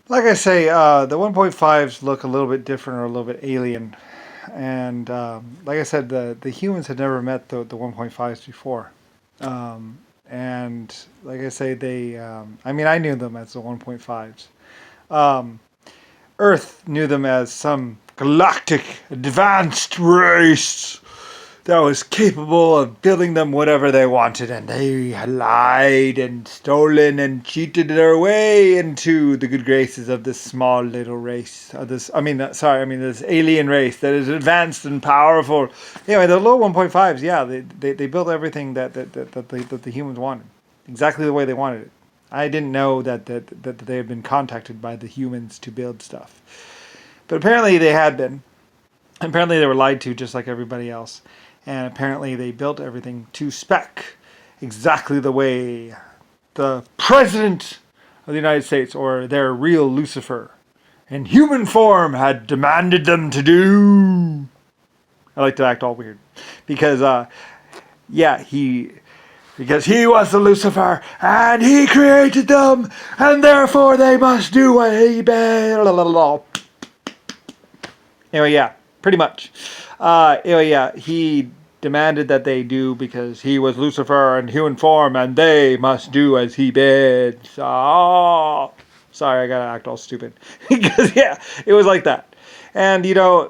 Like I say, the 1.5s look a little bit different or a little bit alien. And like I said, the humans had never met the 1.5s before. And like I say, I mean, I knew them as the 1.5s. Um, Earth knew them as some galactic advanced race that was capable of building them whatever they wanted, and they lied and stolen and cheated their way into the good graces of this small little race. This alien race that is advanced and powerful. Anyway, the low 1.5s, yeah, they built everything that the humans wanted, exactly the way they wanted it. I didn't know that they had been contacted by the humans to build stuff, but apparently they had been. Apparently they were lied to just like everybody else. And apparently they built everything to spec exactly the way the President of the United States, or their real Lucifer, in human form, had demanded them to do. I like to act all weird. Because, yeah, because he was the Lucifer, and he created them, and therefore they must do what he bade. Anyway, yeah, pretty much. Anyway, yeah, he demanded that they do because he was Lucifer in human form, and they must do as he bids. Oh, sorry, I gotta act all stupid because yeah, it was like that. And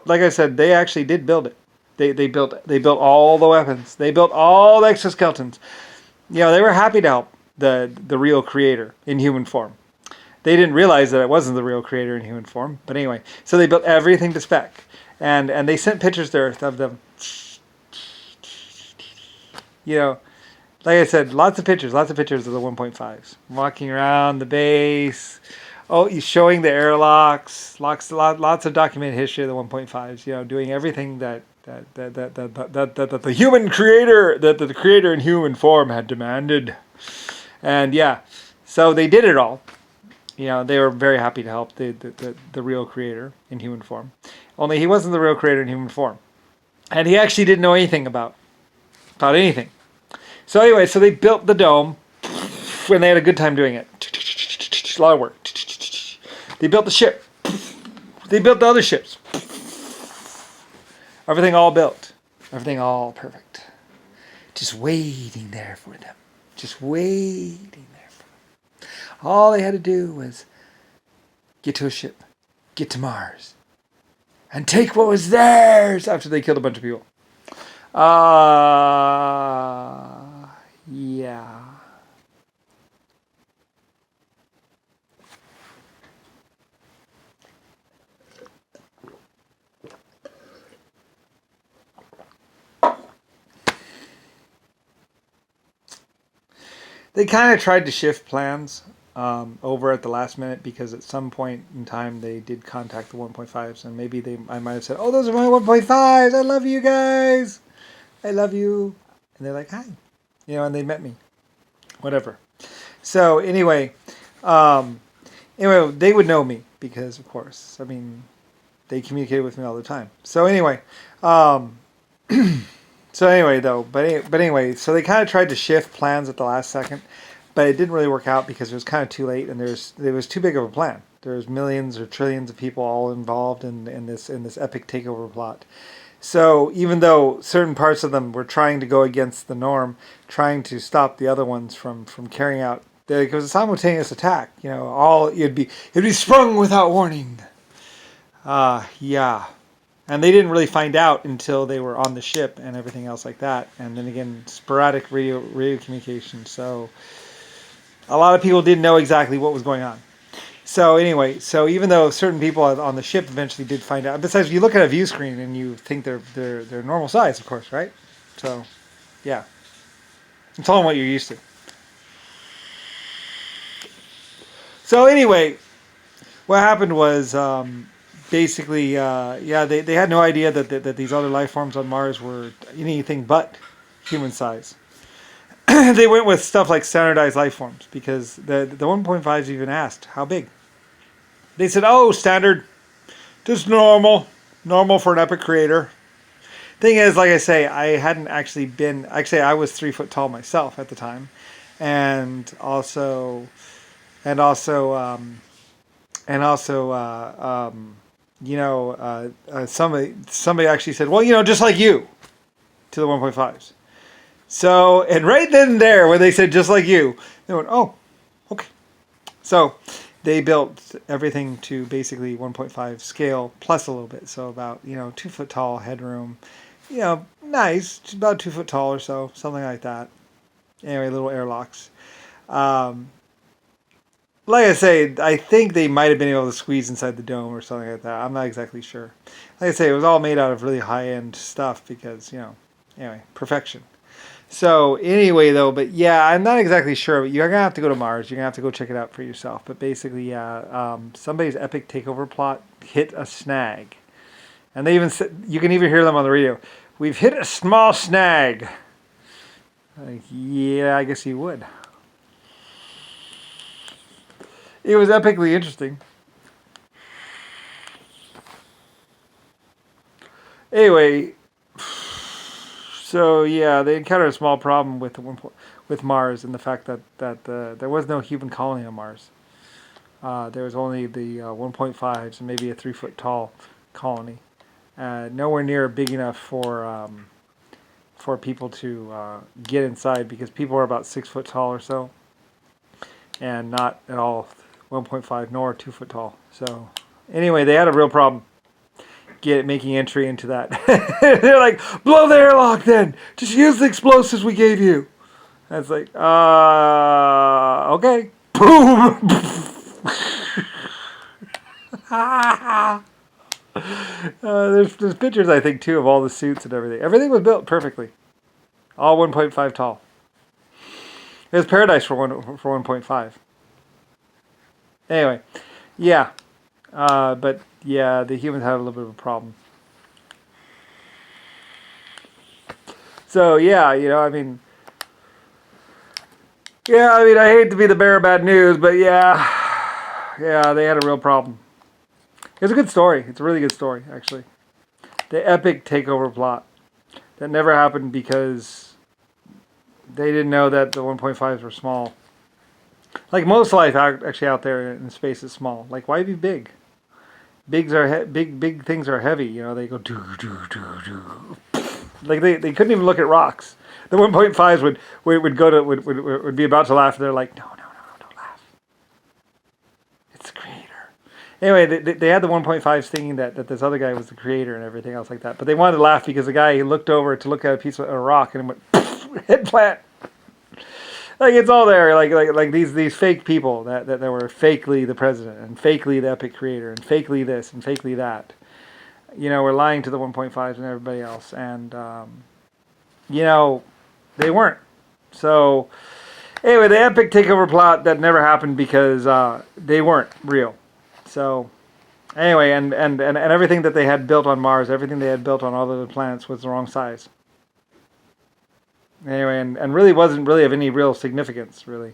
like I said, they actually did build it. They built all the weapons. They built all the exoskeletons. They were happy to help the real creator in human form. They didn't realize that it wasn't the real creator in human form. But anyway, so they built everything to spec, and they sent pictures to Earth of them. You know, like I said, lots of pictures of the 1.5s walking around the base. Oh, he's showing the airlocks. Lots of documented history of the 1.5s. Doing everything that the human creator, that the creator in human form had demanded. And yeah, so they did it all. They were very happy to help the real creator in human form. Only he wasn't the real creator in human form. And he actually didn't know anything about anything. So anyway, so they built the dome when they had a good time doing it. A lot of work. They built the ship. They built the other ships. Everything all built. Everything all perfect. Just waiting there for them. Just waiting there for them. All they had to do was get to a ship, get to Mars, and take what was theirs after they killed a bunch of people. Yeah. They kind of tried to shift plans over at the last minute because at some point in time they did contact the 1.5s, and maybe I might have said, "Oh, those are my 1.5s. I love you guys. I love you." And they're like, "Hi," and they met me. Whatever. So um, anyway, they would know me because, of course, I mean, they communicated with me all the time. So anyway, um, but anyway, so they kind of tried to shift plans at the last second, but it didn't really work out because it was kind of too late, and there was too big of a plan. There's millions or trillions of people all involved in this epic takeover plot. So even though certain parts of them were trying to go against the norm, trying to stop the other ones from carrying out, there was a simultaneous attack. All it'd be sprung without warning. Yeah. And they didn't really find out until they were on the ship and everything else like that. And then again, sporadic radio communication. So a lot of people didn't know exactly what was going on. So anyway, so even though certain people on the ship eventually did find out, besides you look at a view screen and you think they're normal size, of course, right? So yeah, I'm telling what you're used to. So anyway, what happened was basically, yeah, they had no idea that these other life forms on Mars were anything but human size. They went with stuff like standardized life forms because the 1.5s even asked how big. They said, "Oh, standard, just normal for an epic creator." Thing is, like I say, I hadn't actually been. Actually, I was 3 foot tall myself at the time, and also and also, somebody actually said, well, just like you, to the 1.5s. So, and right then and there, when they said just like you, they went, oh, okay. So, they built everything to basically 1.5 scale plus a little bit. So about 2 foot tall headroom, nice, about 2 foot tall or so, something like that. Anyway, little airlocks. Um, like I say, I think they might have been able to squeeze inside the dome or something like that. I'm not exactly sure. Like I say, it was all made out of really high end stuff because anyway, perfection. So anyway, though, but yeah, I'm not exactly sure. But you're gonna have to go to Mars. You're gonna have to go check it out for yourself. But basically, yeah, somebody's epic takeover plot hit a snag, and they even said, you can even hear them on the radio. We've hit a small snag. Like, yeah, I guess you would. It was epically interesting. Anyway, so yeah, they encountered a small problem with Mars and the fact that there was no human colony on Mars. There was only the 1.5s and maybe a 3 foot tall colony, nowhere near big enough for people to get inside because people are about 6 foot tall or so, and not at all 1.5 nor 2 foot tall. So anyway, they had a real problem making entry into that. They're like, blow the airlock then. Just use the explosives we gave you. And it's like, okay. Boom. There's pictures, I think, too, of all the suits and everything. Everything was built perfectly. All 1.5 tall. It was paradise for 1.5. Anyway, yeah. But yeah, the humans had a little bit of a problem. So yeah, I hate to be the bearer of bad news, but yeah, they had a real problem. It's a good story. It's a really good story, actually. The epic takeover plot that never happened because they didn't know that the 1.5s were small. Like most life actually out there in space is small. Like, why be big? Big things are heavy. They go do do do do. Like they couldn't even look at rocks. The 1.5s would be about to laugh. And they're like, no, don't laugh. It's the creator. Anyway, they had the 1.5s thinking that this other guy was the creator and everything else like that. But they wanted to laugh because the guy looked over to look at a piece of a rock and it went head plant. Like, it's all there, like these fake people that were fakely the president and fakely the epic creator and fakely this and fakely that. We're lying to the 1.5s and everybody else, and they weren't. So anyway, the epic takeover plot that never happened because they weren't real. So anyway, and everything that they had built on Mars, everything they had built on all the other planets was the wrong size. Anyway, and really wasn't really of any real significance, really.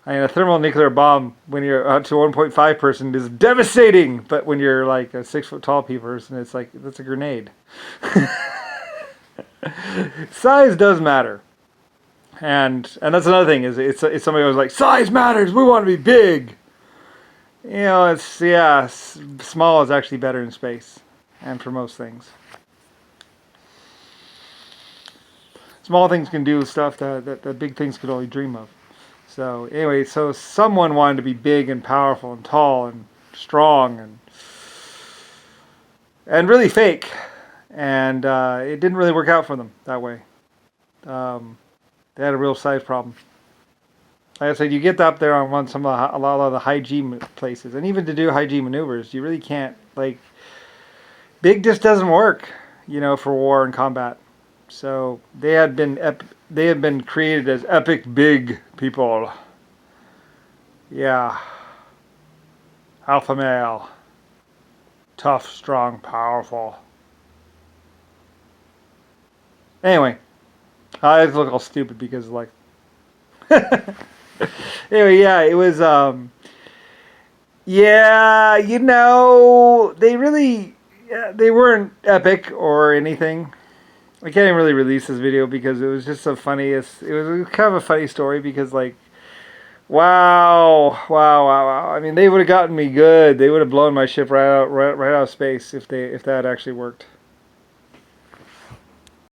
I mean, a thermonuclear bomb, when you're up to 1.5 person, is devastating. But when you're like a 6 foot tall person, it's like, that's a grenade. Size does matter. And that's another thing, is it's somebody who was like, size matters, we want to be big. Small is actually better in space. And for most things. Small things can do stuff that big things could only dream of. So anyway, so someone wanted to be big and powerful and tall and strong and really fake, and it didn't really work out for them that way. They had a real size problem. Like I said, you get up there on a lot of the high G places, and even to do high G maneuvers, you really can't, big just doesn't work, for war and combat. So they had been created as epic big people. Yeah. Alpha male. Tough, strong, powerful. Anyway, I just look all stupid because anyway, yeah, it was they weren't epic or anything. I can't even really release this video because it was just so funny. It was kind of a funny story because, Wow, wow, wow, wow. I mean, they would have gotten me good. They would have blown my ship right out of space if that actually worked.